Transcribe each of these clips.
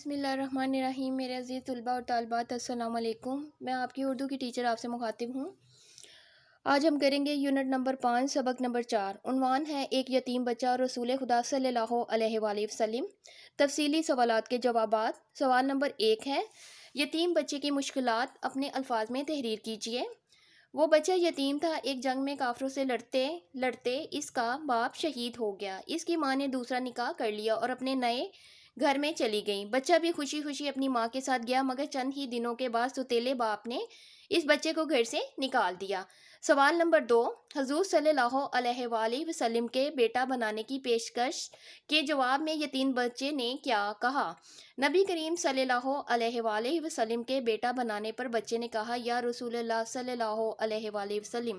بسم اللہ الرحمن الرحیم۔ میرے عزیز طلباء اور طالبات، السلام علیکم۔ میں آپ کی اردو کی ٹیچر آپ سے مخاطب ہوں۔ آج ہم کریں گے یونٹ نمبر 5 سبق نمبر 4۔ عنوان ہے ایک یتیم بچہ اور رسول خدا صلی اللہ علیہ وآلہ وسلم۔ تفصیلی سوالات کے جوابات۔ سوال نمبر 1 ہے، یتیم بچے کی مشکلات اپنے الفاظ میں تحریر کیجیے۔ وہ بچہ یتیم تھا، ایک جنگ میں کافروں سے لڑتے لڑتے اس کا باپ شہید ہو گیا۔ اس کی ماں نے دوسرا نکاح کر لیا اور اپنے نئے گھر میں چلی گئی۔ بچہ بھی خوشی خوشی اپنی ماں کے ساتھ گیا، مگر چند ہی دنوں کے بعد سوتیلے باپ نے اس بچے کو گھر سے نکال دیا۔ سوال نمبر 2، حضور صلی اللہ علیہ وآلہ وسلم کے بیٹا بنانے کی پیشکش کے جواب میں یتیم بچے نے کیا کہا؟ نبی کریم صلی اللہ علیہ وآلہ وسلم کے بیٹا بنانے پر بچے نے کہا، یا رسول اللہ صلی اللہ علیہ وآلہ وسلم،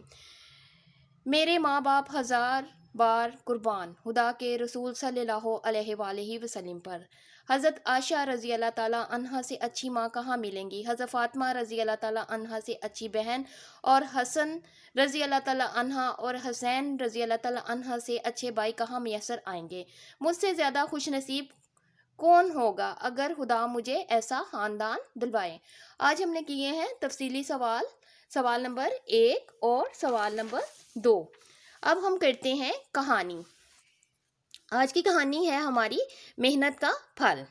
میرے ماں باپ ہزار بار قربان خدا کے رسول صلی اللہ علیہ وآلہ وسلم پر۔ حضرت عائشہ رضی اللہ تعالیٰ عنہا سے اچھی ماں کہاں ملیں گی؟ حضرت فاطمہ رضی اللہ تعالیٰ عنہا سے اچھی بہن اور حسن رضی اللہ تعالیٰ عنہا اور حسین رضی اللہ تعالیٰ عنہا سے اچھے بھائی کہاں میسر آئیں گے؟ مجھ سے زیادہ خوش نصیب کون ہوگا اگر خدا مجھے ایسا خاندان دلوائے؟ آج ہم نے کیے ہیں تفصیلی سوال، سوال نمبر 1 اور سوال نمبر 2۔ اب ہم کرتے ہیں کہانی۔ آج کی کہانی ہے ہماری محنت کا پھل۔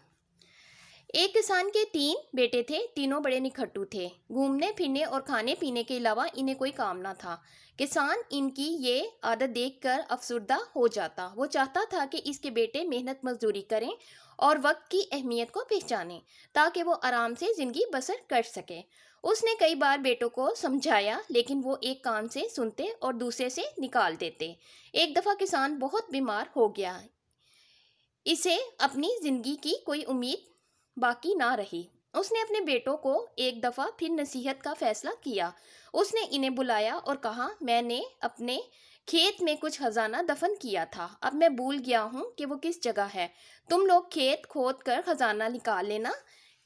ایک کسان کے 3 بیٹے تھے، تینوں بڑے نکھٹو تھے۔ گھومنے پھرنے اور کھانے پینے کے علاوہ انہیں کوئی کام نہ تھا۔ کسان ان کی یہ عادت دیکھ کر افسردہ ہو جاتا۔ وہ چاہتا تھا کہ اس کے بیٹے محنت مزدوری کریں اور وقت کی اہمیت کو پہچانیں تاکہ وہ آرام سے زندگی بسر کر سکے۔ اس نے کئی بار بیٹوں کو سمجھایا، لیکن وہ ایک کان سے سنتے اور دوسرے سے نکال دیتے۔ ایک دفعہ کسان بہت بیمار ہو گیا۔ اسے اپنی زندگی کی کوئی امید باقی نہ رہی۔ اس نے اپنے بیٹوں کو ایک دفعہ پھر نصیحت کا فیصلہ کیا۔ اس نے انہیں بلایا اور کہا، میں نے اپنے کھیت میں کچھ خزانہ دفن کیا تھا، اب میں بھول گیا ہوں کہ وہ کس جگہ ہے۔ تم لوگ کھیت کھود کر خزانہ نکال لینا۔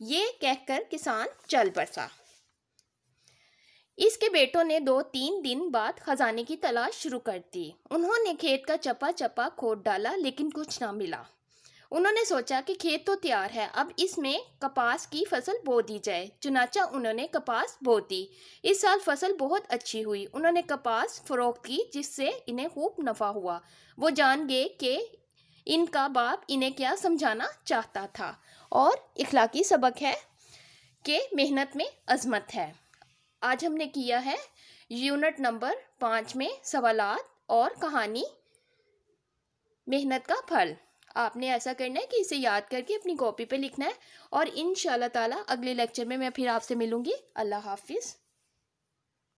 یہ کہہ کر کسان چل بسا۔ اس کے بیٹوں نے 2-3 دن بعد خزانے کی تلاش شروع کر دی۔ انہوں نے کھیت کا چپا چپا کھود ڈالا، لیکن کچھ نہ ملا۔ انہوں نے سوچا کہ کھیت تو تیار ہے، اب اس میں کپاس کی فصل بو دی جائے۔ چنانچہ انہوں نے کپاس بو دی۔ اس سال فصل بہت اچھی ہوئی۔ انہوں نے کپاس فروخت کی، جس سے انہیں خوب نفع ہوا۔ وہ جان گئے کہ ان کا باپ انہیں کیا سمجھانا چاہتا تھا، اور اخلاقی سبق ہے کہ محنت میں عظمت ہے۔ آج ہم نے کیا ہے یونٹ نمبر 5 میں سوالات اور کہانی محنت کا پھل۔ آپ نے ایسا کرنا ہے کہ اسے یاد کر کے اپنی کاپی پہ لکھنا ہے، اور انشاءاللہ تعالی اگلے لیکچر میں پھر آپ سے ملوں گی۔ اللہ حافظ۔